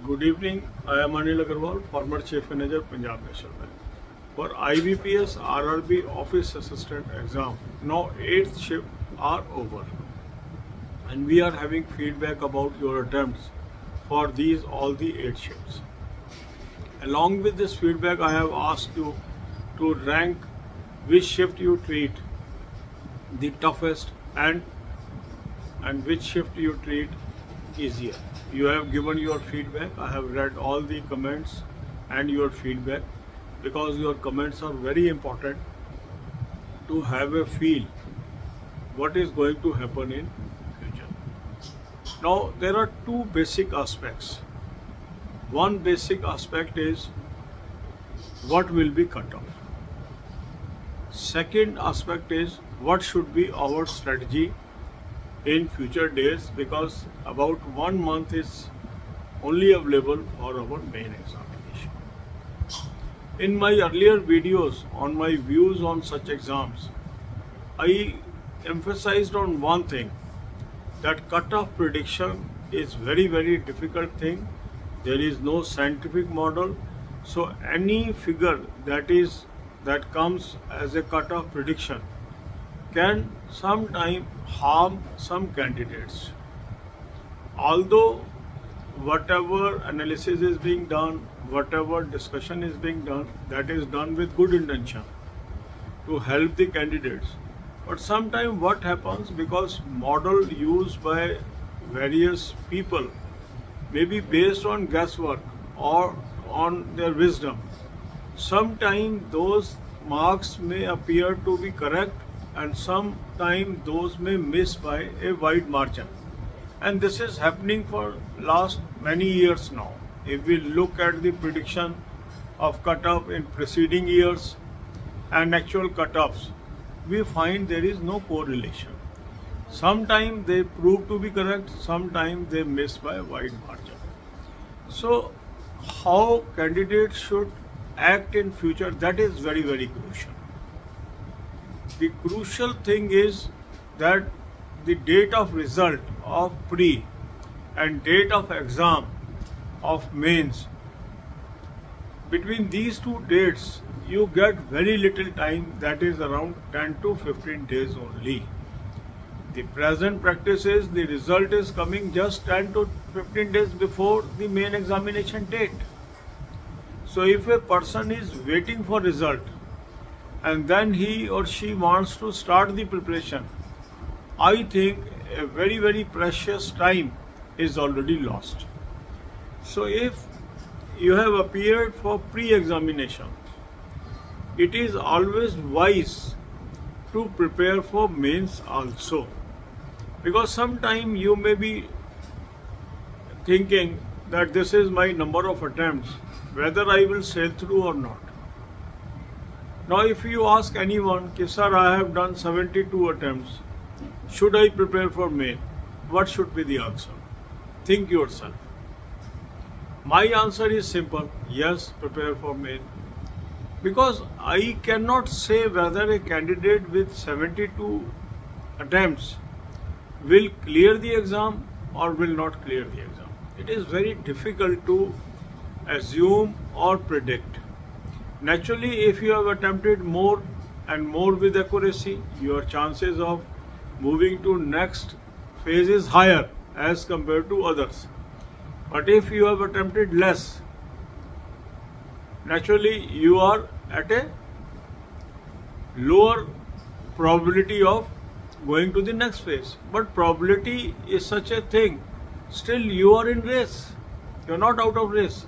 Good evening. I am Anil Agarwal, former Chief Manager, Punjab National Bank. For IBPS RRB Office Assistant exam, now 8th shift are over, and we are having feedback about your attempts for all the 8 shifts. Along with this feedback, I have asked you to rank which shift you treat the toughest and which shift you treat easier. You have given your feedback. I have read all the comments and your feedback, because your comments are very important to have a feel what is going to happen in future. Now there are two basic aspects. One basic aspect is what will be cut off. Second aspect is what should be our strategy in future days, because about 1 month is only available for our main examination. In my earlier videos on my views on such exams, I emphasized on one thing, that cutoff prediction is very difficult thing. There is no scientific model, so any figure that comes as a cutoff prediction can sometime harm some candidates. Although whatever analysis is being done, whatever discussion is being done, that is done with good intention to help the candidates. But sometimes what happens, because model used by various people may be based on guesswork or on their wisdom, sometimes those marks may appear to be correct and sometimes those may miss by a wide margin. And this is happening for last many years now. If we look at the prediction of cutoff in preceding years and actual cutoffs, we find there is no correlation. Sometimes they prove to be correct, sometimes they miss by a wide margin. So how candidates should act in future, that is very crucial. The crucial thing is that the date of result of pre and date of exam of mains, between these two dates you get very little time, that is around 10 to 15 days only. The present practice is the result is coming just 10 to 15 days before the main examination date. So if a person is waiting for result and then he or she wants to start the preparation, I think a very precious time is already lost. So if you have appeared for pre-examination, it is always wise to prepare for mains also, because sometime you may be thinking that this is my number of attempts, whether I will sail through or not. Now if you ask anyone, sir, I have done 72 attempts, should I prepare for main? What should be the answer? Think yourself. My answer is simple, yes, prepare for main. Because I cannot say whether a candidate with 72 attempts will clear the exam or will not clear the exam. It is very difficult to assume or predict. Naturally, if you have attempted more and more with accuracy, your chances of moving to next phase is higher as compared to others. But if you have attempted less, naturally you are at a lower probability of going to the next phase. But probability is such a thing, still you are in race, you are not out of race,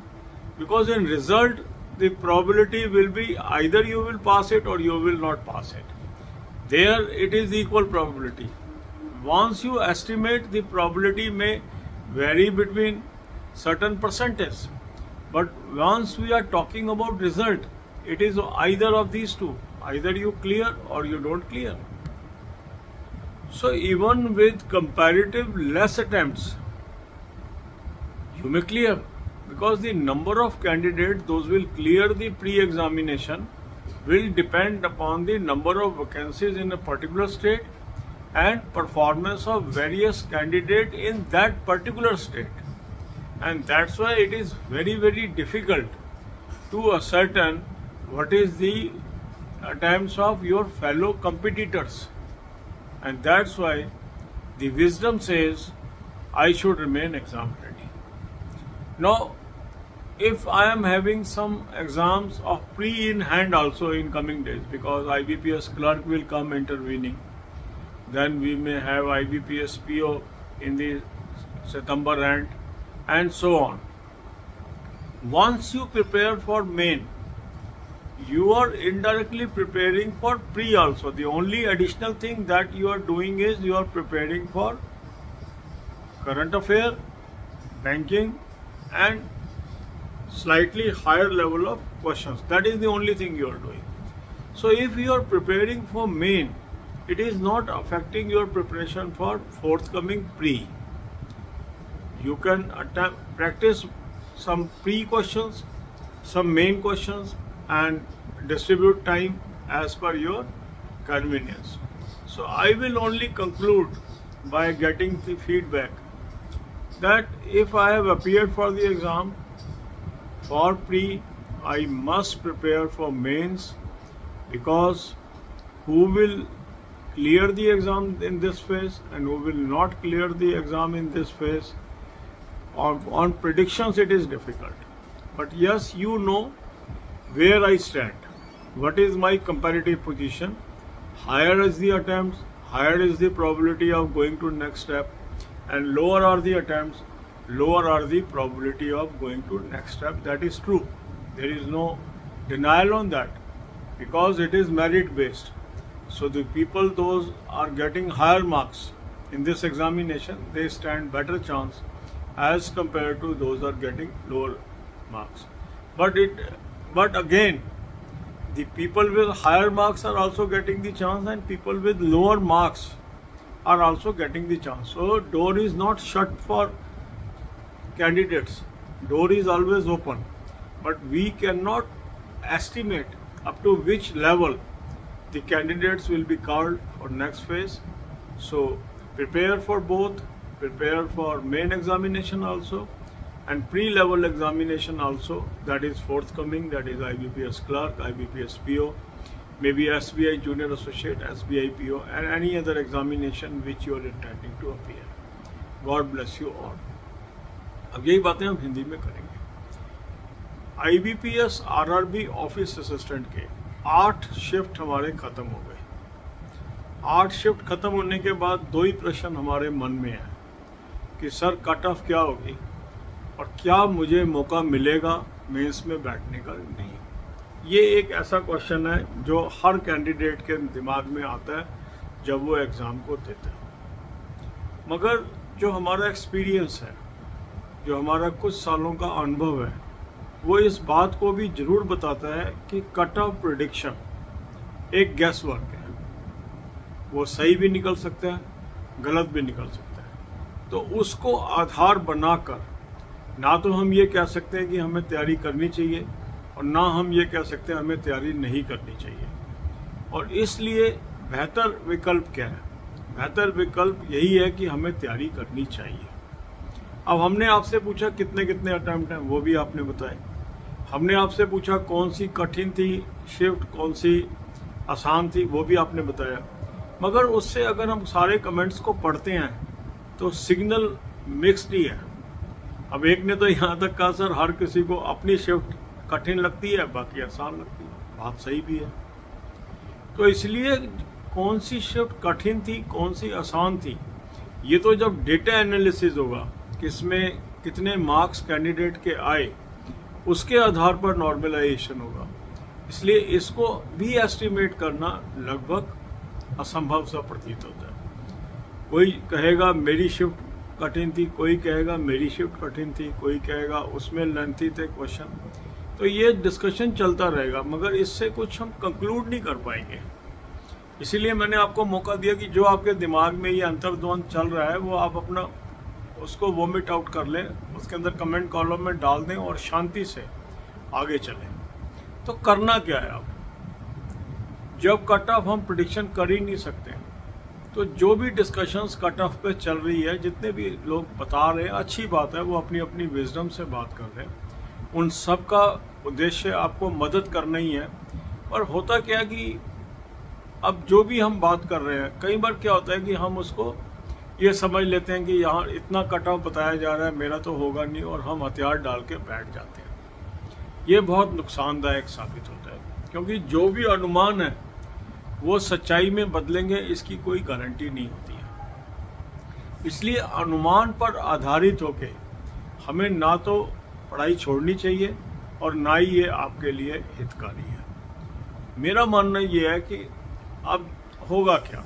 because in result the probability will be either you will pass it or you will not pass it. There it is equal probability. Once you estimate, the probability may vary between certain percentage, but once we are talking about result, it is either of these two, either you clear or you don't clear. So even with comparative less attempts, you may clear, because the number of candidates those will clear the pre-examination will depend upon the number of vacancies in a particular state and performance of various candidates in that particular state. and that's why it is very, very difficult to ascertain what is the attempts of your fellow competitors, and that's why the wisdom says I should remain exam ready. Now, if I am having some exams of pre in hand also in coming days, because IBPS clerk will come intervening, then we may have IBPS PO in the September end, and so on. Once you prepare for main, you are indirectly preparing for pre also. The only additional thing that you are doing is you are preparing for current affair, banking, and slightly higher level of questions. That is the only thing you are doing. So if you are preparing for main, it is not affecting your preparation for forthcoming pre. You can practice some pre questions, some main questions, and distribute time as per your convenience. So I will only conclude by getting the feedback that if I have appeared for the exam for pre, I must prepare for mains, because who will clear the exam in this phase and who will not clear the exam in this phase, on predictions it is difficult. But yes, you know where I stand, what is my comparative position. Higher is the attempts, higher is the probability of going to next step, and lower are the attempts, lower are the probability of going to next step. That is true. There is no denial on that, because it is merit based. So the people, those are getting higher marks in this examination, they stand better chance as compared to those are getting lower marks. But again, the people with higher marks are also getting the chance, and people with lower marks are also getting the chance. So door is not shut for candidates. Door is always open, but we cannot estimate up to which level the candidates will be called for next phase. So prepare for both, prepare for main examination also and pre-level examination also, that is forthcoming, that is IBPS clerk, IBPS PO, maybe SBI junior associate, SBI PO, and any other examination which you are intending to appear. God bless you all. अब यही बातें हम हिंदी में करेंगे। IBPS RRB office assistant के 8 shift हमारे खत्म हो गए। 8 शिफ्ट खत्म होने के बाद 2 ही प्रश्न हमारे मन में है कि सर कट ऑफ क्या होगी और क्या मुझे मौका मिलेगा मेंस में बैठने का नहीं। ये एक ऐसा क्वेश्चन है जो हर कैंडिडेट के दिमाग में आता है जब वो एग्ज़ाम को देते हैं। मगर जो हमारा एक्सपीरियंस है, जो हमारा कुछ सालों का अनुभव है, वो इस बात को भी जरूर बताता है कि कट ऑफ प्रेडिक्शन एक गैस वर्क है। वो सही भी निकल सकता है, गलत भी निकल सकता है। तो उसको आधार बनाकर ना तो हम ये कह सकते हैं कि हमें तैयारी करनी चाहिए और ना हम ये कह सकते हैं हमें तैयारी नहीं करनी चाहिए। और इसलिए बेहतर विकल्प क्या है? बेहतर विकल्प यही है कि हमें तैयारी करनी चाहिए। अब हमने आपसे पूछा कितने कितने अटेम्प्ट हैं, वो भी आपने बताए। हमने आपसे पूछा कौन सी कठिन थी शिफ्ट, कौन सी आसान थी, वो भी आपने बताया। मगर उससे अगर हम सारे कमेंट्स को पढ़ते हैं तो सिग्नल मिक्स्ड ही है। अब एक ने तो यहाँ तक कहा सर हर किसी को अपनी शिफ्ट कठिन लगती है, बाकी आसान लगती है। बात सही भी है। तो इसलिए कौन सी शिफ्ट कठिन थी, कौन सी आसान थी, ये तो जब डेटा एनालिसिस होगा, किसमें कितने मार्क्स कैंडिडेट के आए, उसके आधार पर नॉर्मलाइजेशन होगा। इसलिए इसको भी एस्टिमेट करना लगभग असंभव सा प्रतीत होता है। कोई कहेगा मेरी शिफ्ट कठिन थी, कोई कहेगा मेरी शिफ्ट कठिन थी, कोई कहेगा उसमें लेंथी थे क्वेश्चन। तो ये डिस्कशन चलता रहेगा, मगर इससे कुछ हम कंक्लूड नहीं कर पाएंगे। इसीलिए मैंने आपको मौका दिया कि जो आपके दिमाग में ये अंतर्द्वंद चल रहा है वो आप अपना उसको वोमिट आउट कर लें, उसके अंदर कमेंट कॉलम में डाल दें और शांति से आगे चलें। तो करना क्या है? अब जब कट ऑफ हम प्रेडिक्शन कर ही नहीं सकते, तो जो भी डिस्कशंस कट ऑफ पे चल रही है, जितने भी लोग बता रहे हैं, अच्छी बात है, वो अपनी अपनी विजडम से बात कर रहे हैं। उन सब का उद्देश्य आपको मदद करना ही है। और होता क्या है कि अब जो भी हम बात कर रहे हैं, कई बार क्या होता है कि हम उसको ये समझ लेते हैं कि यहाँ इतना कट ऑफ बताया जा रहा है, मेरा तो होगा नहीं, और हम हथियार डाल के बैठ जाते हैं। ये बहुत नुकसानदायक साबित होता है, क्योंकि जो भी अनुमान है वो सच्चाई में बदलेंगे, इसकी कोई गारंटी नहीं होती है। इसलिए अनुमान पर आधारित होके हमें ना तो पढ़ाई छोड़नी चाहिए और ना ही ये आपके लिए हितकारी है। मेरा मानना ये है कि अब होगा क्या,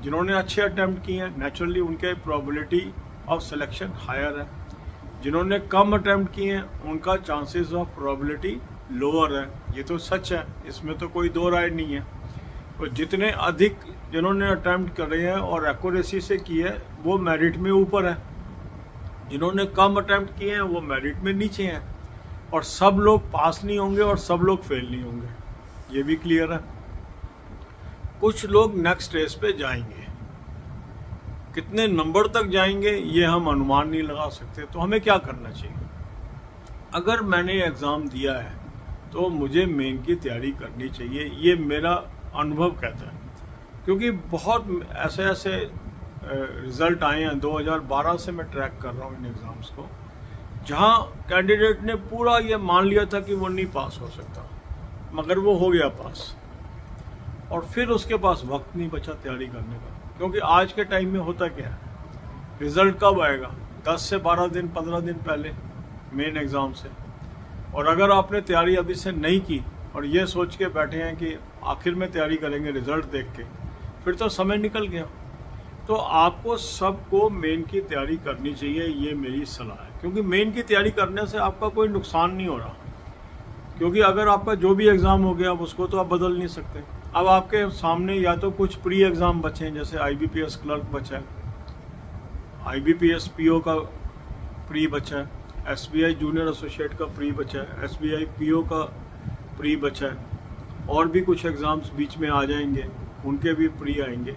जिन्होंने अच्छे अटेम्प्ट किए हैं नेचुरली उनके प्रोबेबिलिटी ऑफ सिलेक्शन हायर है, जिन्होंने कम अटेम्प्ट किए हैं उनका चांसेस ऑफ प्रोबेबिलिटी लोअर है। ये तो सच है, इसमें तो कोई दो राय नहीं है। तो जितने अधिक जिन्होंने अटेम्प्ट करे हैं और एक्यूरेसी से किए है वो मेरिट में ऊपर है, जिन्होंने कम अटेम्प्ट किए हैं वो मेरिट में नीचे हैं, और सब लोग पास नहीं होंगे और सब लोग फेल नहीं होंगे, ये भी क्लियर है। कुछ लोग नेक्स्ट स्टेज पे जाएंगे, कितने नंबर तक जाएंगे ये हम अनुमान नहीं लगा सकते। तो हमें क्या करना चाहिए? अगर मैंने एग्जाम दिया है तो मुझे मेन की तैयारी करनी चाहिए, ये मेरा अनुभव कहता है। क्योंकि बहुत ऐसे रिजल्ट आए हैं, 2012 से मैं ट्रैक कर रहा हूँ इन एग्जाम्स को, जहाँ कैंडिडेट ने पूरा ये मान लिया था कि वो नहीं पास हो सकता, मगर वो हो गया पास, और फिर उसके पास वक्त नहीं बचा तैयारी करने का। क्योंकि आज के टाइम में होता क्या है, रिजल्ट कब आएगा? 10 से 12 दिन 15 दिन पहले मेन एग्जाम से। और अगर आपने तैयारी अभी से नहीं की और ये सोच के बैठे हैं कि आखिर में तैयारी करेंगे रिजल्ट देख के, फिर तो समय निकल गया। तो आपको सबको मेन की तैयारी करनी चाहिए, ये मेरी सलाह है। क्योंकि मेन की तैयारी करने से आपका कोई नुकसान नहीं हो रहा, क्योंकि अगर आपका जो भी एग्जाम हो गया अब उसको तो आप बदल नहीं सकते। अब आपके सामने या तो कुछ प्री एग्जाम बचे हैं, जैसे IBPS क्लर्क बचा है, IBPS PO का प्री बचा है, SBI जूनियर एसोसिएट का प्री बचा है, SBI PO का प्री बचा है, और भी कुछ एग्जाम्स बीच में आ जाएंगे, उनके भी प्री आएंगे।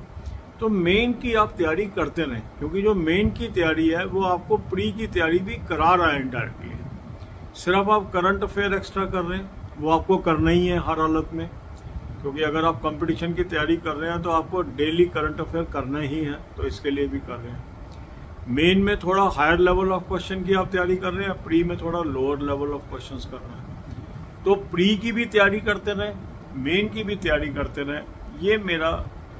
तो मेन की आप तैयारी करते रहें, क्योंकि जो मेन की तैयारी है वो आपको प्री की तैयारी भी करा रहा है इनडायरेक्टली। सिर्फ आप करंट अफेयर एक्स्ट्रा कर रहे हैं, वो आपको करना ही है हर हालत में, क्योंकि अगर आप कंपटीशन की तैयारी कर रहे हैं तो आपको डेली करंट अफेयर करना ही है, तो इसके लिए भी कर रहे हैं। मेन में थोड़ा हायर लेवल ऑफ क्वेश्चन की आप तैयारी कर रहे हैं, प्री में थोड़ा लोअर लेवल ऑफ क्वेश्चंस कर रहे हैं। तो प्री की भी तैयारी करते रहें, मेन की भी तैयारी करते रहें, ये मेरा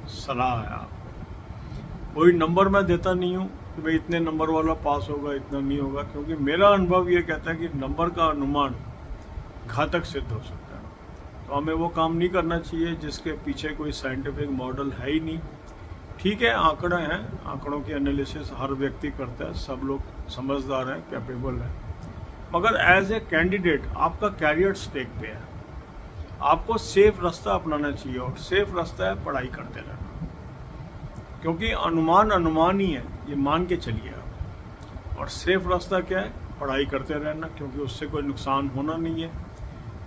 सलाह है आपको। कोई नंबर मैं देता नहीं हूँ कि भाई इतने नंबर वाला पास होगा, इतना नहीं होगा, क्योंकि मेरा अनुभव ये कहता है कि नंबर का अनुमान घातक सिद्ध हो सकता है। तो हमें वो काम नहीं करना चाहिए जिसके पीछे कोई साइंटिफिक मॉडल है ही नहीं। ठीक है, आंकड़े हैं, आंकड़ों की एनालिसिस हर व्यक्ति करता है, सब लोग समझदार हैं, कैपेबल हैं, मगर एज ए कैंडिडेट आपका कैरियर स्टेक पे है। आपको सेफ रास्ता अपनाना चाहिए, और सेफ रास्ता है पढ़ाई करते रहना, क्योंकि अनुमान ही है, ये मान के चलिए आप। और सेफ रास्ता क्या है? पढ़ाई करते रहना, क्योंकि उससे कोई नुकसान होना नहीं है।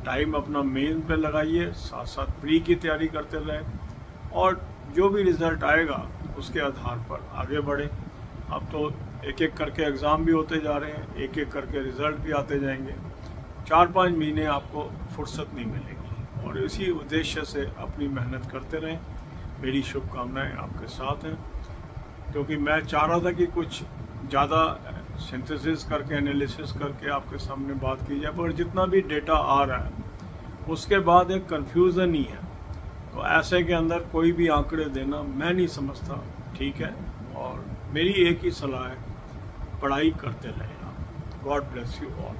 टाइम अपना मेन पे लगाइए, साथ साथ प्री की तैयारी करते रहें, और जो भी रिजल्ट आएगा उसके आधार पर आगे बढ़े। अब तो एक एक करके एग्ज़ाम भी होते जा रहे हैं, एक एक करके रिजल्ट भी आते जाएंगे। 4-5 महीने आपको फुर्सत नहीं मिलेगी, और इसी उद्देश्य से अपनी मेहनत करते रहें। मेरी शुभकामनाएं आपके साथ हैं, क्योंकि मैं चाह रहा था कि कुछ ज़्यादा सिंथेसिस करके, एनालिसिस करके आपके सामने बात की जाए, पर जितना भी डेटा आ रहा है उसके बाद एक कन्फ्यूज़न ही है। तो ऐसे के अंदर कोई भी आंकड़े देना मैं नहीं समझता ठीक है, और मेरी एक ही सलाह है, पढ़ाई करते रहें आप। God bless you all.